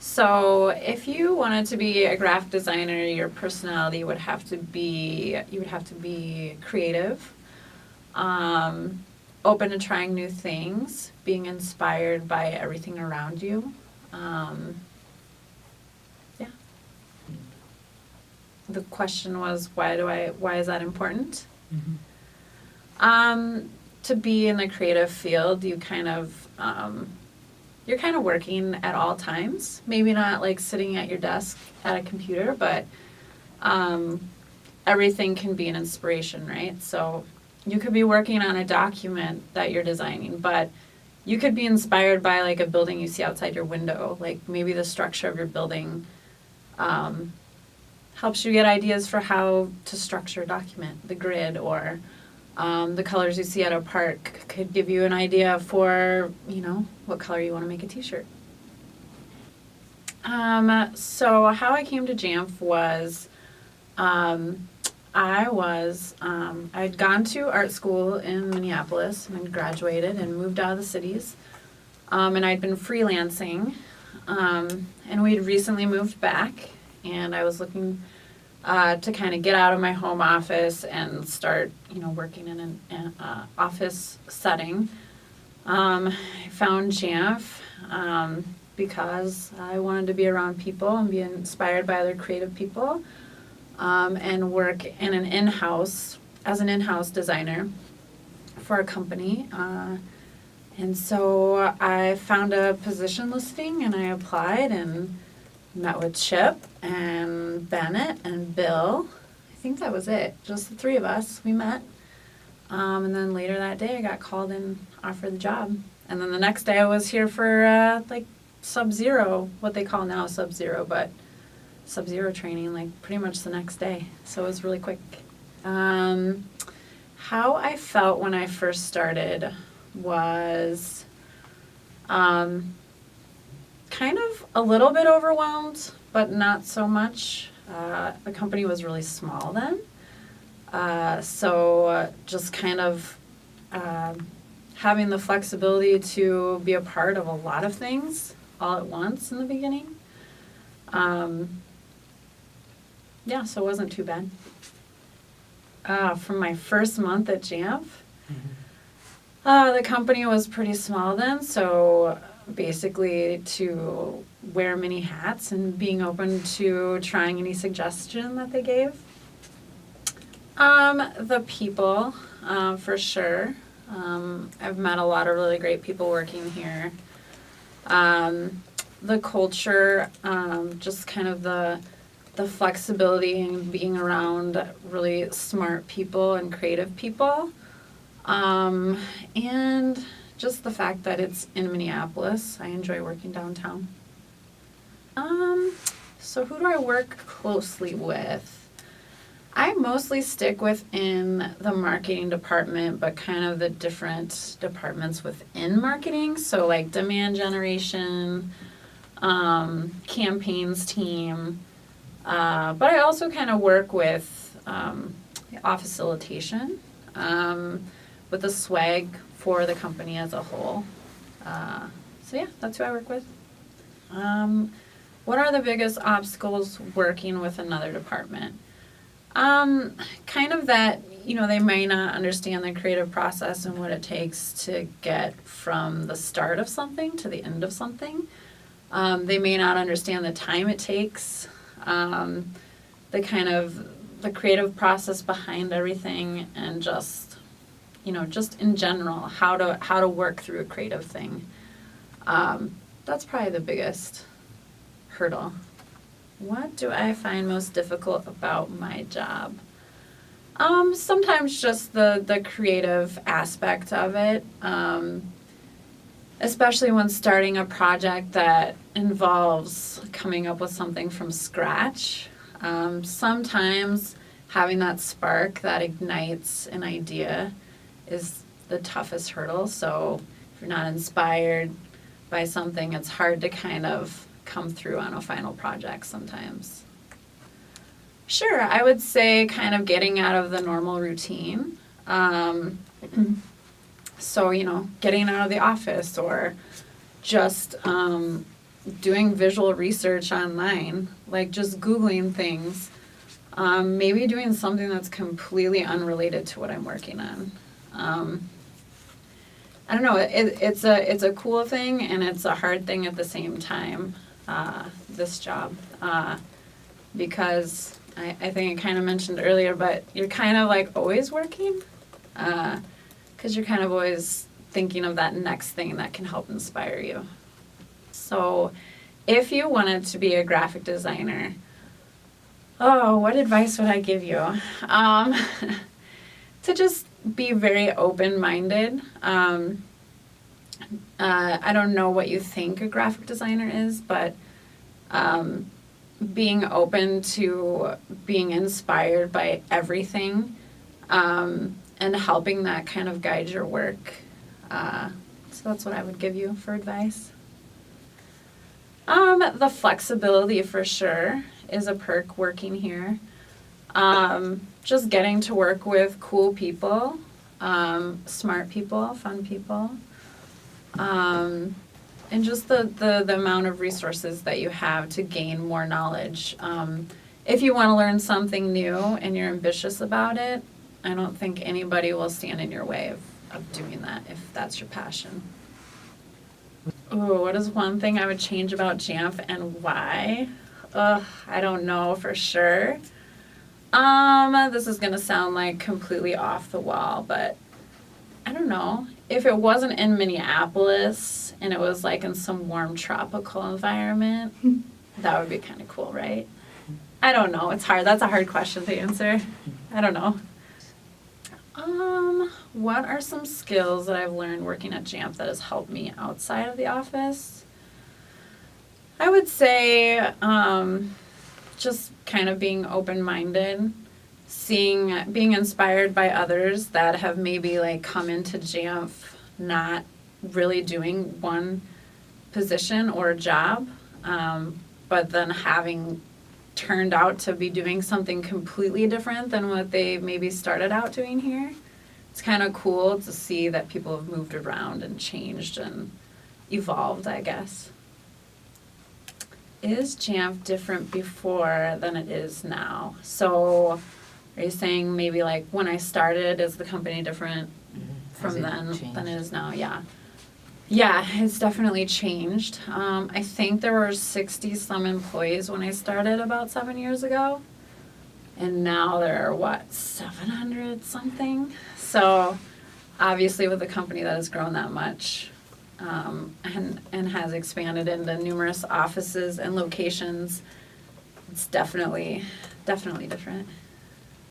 So if you wanted to be a graphic designer, your personality would have to be, you would have to be creative, open to trying new things, being inspired by everything around you. Yeah. The question was, why is that important? To be in the creative field, you kind of, you're kind of working at all times. Maybe not like sitting at your desk at a computer, but everything can be an inspiration, right? So you could be working on a document that you're designing, but you could be inspired by like a building you see outside your window. Like maybe the structure of your building helps you get ideas for how to structure a document, the grid, or the colors you see at a park could give you an idea for, what color you want to make a t-shirt. So how I came to Jamf was, I'd gone to art school in Minneapolis and graduated and moved out of the cities. And I'd been freelancing, and we'd recently moved back, and I was looking to kind of get out of my home office and start, working in an office setting. I found Jamf because I wanted to be around people and be inspired by other creative people, and work in as an in-house designer for a company. And so I found a position listing and I applied and met with Chip and Bennett and Bill. I think that was it. Just the three of us. We met. And then later that day I got called and offered the job. And then the next day I was here for Sub-Zero, what they call now Sub-Zero, but Sub-Zero training like pretty much the next day. So it was really quick. How I felt when I first started was kind of a little bit overwhelmed, but not so much. The company was really small then. So just kind of having the flexibility to be a part of a lot of things all at once in the beginning. So it wasn't too bad. From my first month at Jamf, the company was pretty small then, so basically to wear many hats and being open to trying any suggestion that they gave. The people, for sure. I've met a lot of really great people working here. The culture, just kind of the flexibility and being around really smart people and creative people. And just the fact that it's in Minneapolis. I enjoy working downtown. So who do I work closely with? I mostly stick within the marketing department, but kind of the different departments within marketing. So like demand generation, campaigns team. But I also kind of work with off facilitation, with the swag for the company as a whole. That's who I work with. What are the biggest obstacles working with another department? Kind of that, they may not understand the creative process and what it takes to get from the start of something to the end of something. They may not understand the time it takes, the creative process behind everything, and just in general, how to work through a creative thing. That's probably the biggest hurdle. What do I find most difficult about my job? Sometimes just the creative aspect of it, especially when starting a project that involves coming up with something from scratch. Sometimes having that spark that ignites an idea is the toughest hurdle. So if you're not inspired by something, it's hard to kind of come through on a final project sometimes. Sure, I would say kind of getting out of the normal routine. So, getting out of the office, or just, doing visual research online, like just Googling things, maybe doing something that's completely unrelated to what I'm working on. I don't know, it's a cool thing and it's a hard thing at the same time, this job, because I think I kind of mentioned earlier, but you're kind of like always working, because you're kind of always thinking of that next thing that can help inspire you. So if you wanted to be a graphic designer, what advice would I give you? To just be very open-minded. I don't know what you think a graphic designer is, but being open to being inspired by everything, and helping that kind of guide your work. So that's what I would give you for advice. The flexibility for sure is a perk working here. Just getting to work with cool people, smart people, fun people, and just the amount of resources that you have to gain more knowledge. If you want to learn something new and you're ambitious about it, I don't think anybody will stand in your way of doing that if that's your passion. Ooh, what is one thing I would change about Jamf and why? I don't know for sure. This is gonna sound like completely off the wall, but I don't know. If it wasn't in Minneapolis and it was like in some warm tropical environment, that would be kind of cool, right? I don't know. It's hard. That's a hard question to answer. I don't know. What are some skills that I've learned working at Jamf that has helped me outside of the office? I would say just kind of being open-minded, being inspired by others that have maybe like come into Jamf not really doing one position or job, but then having turned out to be doing something completely different than what they maybe started out doing here. It's kind of cool to see that people have moved around and changed and evolved, I guess. Is Jamf different before than it is now? So are you saying maybe like when I started, is the company different from then than it is now? Yeah. Yeah, it's definitely changed. I think there were 60-some employees when I started about 7 years ago. And now there are, 700 something? So obviously with a company that has grown that much, and has expanded into numerous offices and locations, it's definitely different.